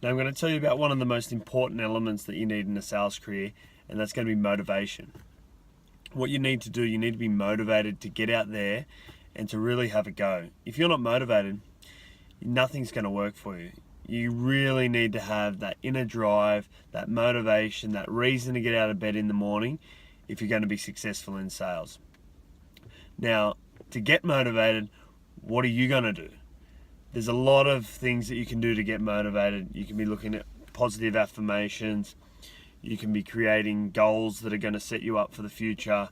Now I'm going to tell you about one of the most important elements that you need in a sales career, and that's going to be motivation. What you need to do, you need to be motivated to get out there and to really have a go. If you're not motivated, nothing's going to work for you. You really need to have that inner drive, that motivation, that reason to get out of bed in the morning if you're going to be successful in sales. Now, to get motivated, what are you going to do? There's a lot of things that you can do to get motivated. You can be looking at positive affirmations. You can be creating goals that are going to set you up for the future.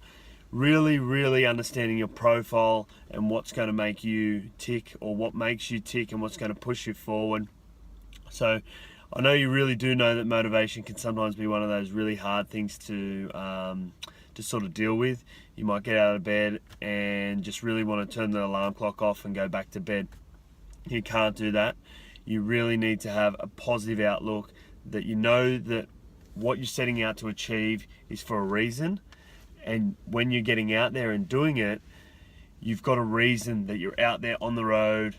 Really understanding your profile and what's going to make you tick, or what makes you tick, and what's going to push you forward. So I know you really do know that motivation can sometimes be one of those really hard things to sort of deal with. You might get out of bed and just really want to turn the alarm clock off and go back to bed. You can't do that. You really need to have a positive outlook, that you know that what you're setting out to achieve is for a reason, and when you're getting out there and doing it, you've got a reason that you're out there on the road,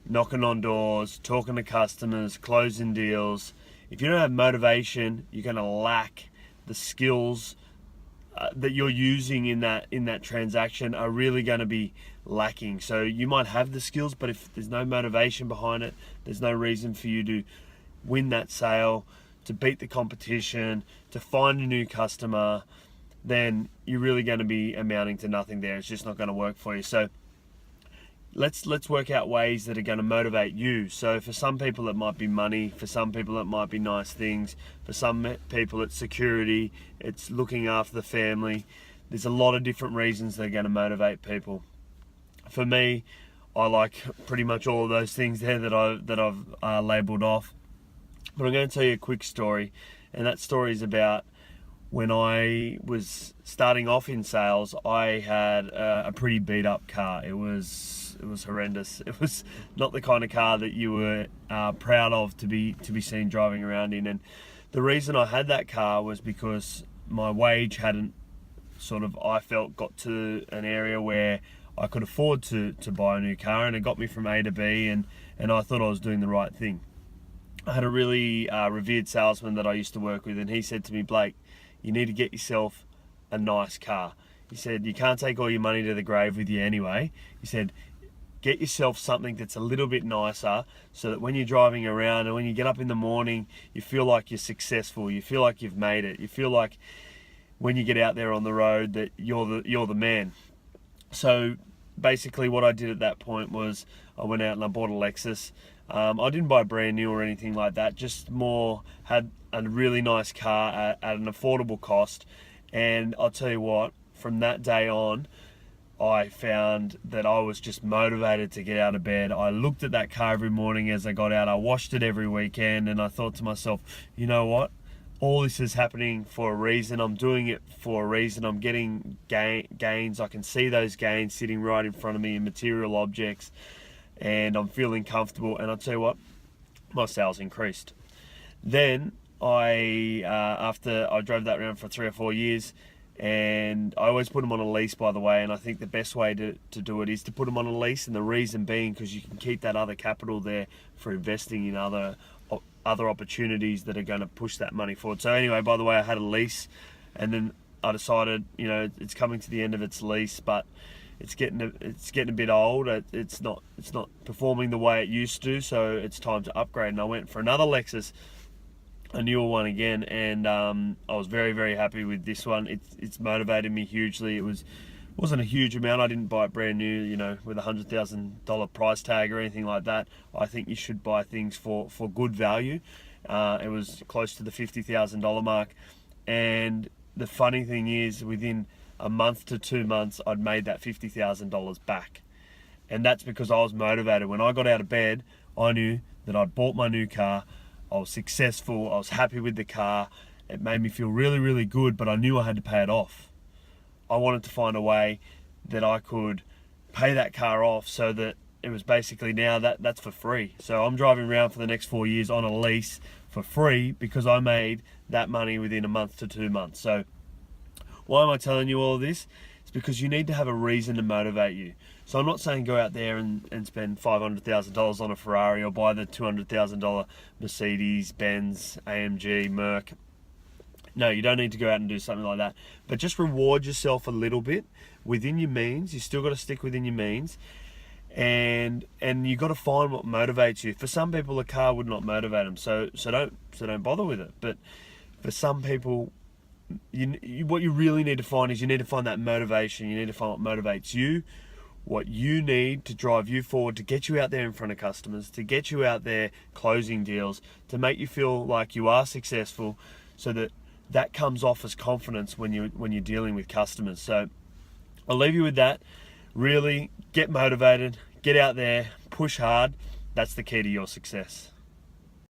knocking on doors, talking to customers, closing deals. If you don't have motivation, you're going to lack the skills that you're using in that transaction are really going to be lacking. So you might have the skills, but if there's no motivation behind it, there's no reason for you to win that sale, to beat the competition, to find a new customer, then you're really going to be amounting to nothing there. It's just not going to work for you. So let's work out ways that are going to motivate you. So for some people it might be money, for some people it might be nice things, for some people it's security, it's looking after the family. There's a lot of different reasons that are going to motivate people. For me, I like pretty much all of those things there that I've labelled off. But I'm going to tell you a quick story, and that story is about when I was starting off in sales. I had a pretty beat up car. It was horrendous. It was not the kind of car that you were proud of to be seen driving around in. And the reason I had that car was because my wage hadn't I felt got to an area where I could afford to buy a new car, and it got me from A to B, and I thought I was doing the right thing. I had a really revered salesman that I used to work with, and he said to me, "Blake, you need to get yourself a nice car." He said, "You can't take all your money to the grave with you anyway." He said, "Get yourself something that's a little bit nicer, so that when you're driving around and when you get up in the morning, you feel like you're successful, you feel like you've made it, you feel like when you get out there on the road that you're the man." So basically what I did at that point was I went out and I bought a Lexus. I didn't buy brand new or anything like that, just more had a really nice car at an affordable cost. And I'll tell you what, from that day on, I found that I was just motivated to get out of bed. I looked at that car every morning as I got out. I washed it every weekend, and I thought to myself, you know what? All this is happening for a reason. I'm doing it for a reason. I'm getting gains. I can see those gains sitting right in front of me in material objects, and I'm feeling comfortable. And I'll tell you what, my sales increased. Then after I drove that around for 3 or 4 years, and I always put them on a lease, by the way, and I think the best way to do it is to put them on a lease, and the reason being because you can keep that other capital there for investing in other opportunities that are going to push that money forward. So anyway, by the way, I had a lease, and then I decided, it's coming to the end of its lease, but it's getting a bit old. It's not performing the way it used to, so it's time to upgrade. And I went for another Lexus, a newer one again, and I was very, very happy with this one. It's motivated me hugely. It wasn't a huge amount. I didn't buy it brand new, with $100,000 price tag or anything like that. I think you should buy things for good value. It was close to the $50,000 mark, and the funny thing is, within a month to 2 months, I'd made that $50,000 back, and that's because I was motivated. When I got out of bed, I knew that I'd bought my new car. I was successful. I was happy with the car. It made me feel really, really good, but I knew I had to pay it off. I wanted to find a way that I could pay that car off, so that it was basically now that's for free. So I'm driving around for the next 4 years on a lease for free because I made that money within a month to 2 months. So why am I telling you all of this? It's because you need to have a reason to motivate you. So I'm not saying go out there and spend $500,000 on a Ferrari or buy the $200,000 Mercedes, Benz, AMG, Merc. No, you don't need to go out and do something like that. But just reward yourself a little bit within your means. You still got to stick within your means. And you got to find what motivates you. For some people, a car would not motivate them, so don't bother with it. But for some people, what you really need to find is you need to find that motivation. You need to find what motivates you, what you need to drive you forward, to get you out there in front of customers, to get you out there closing deals, to make you feel like you are successful, so that comes off as confidence when you're dealing with customers. So I'll leave you with that. Really get motivated, get out there, push hard. That's the key to your success.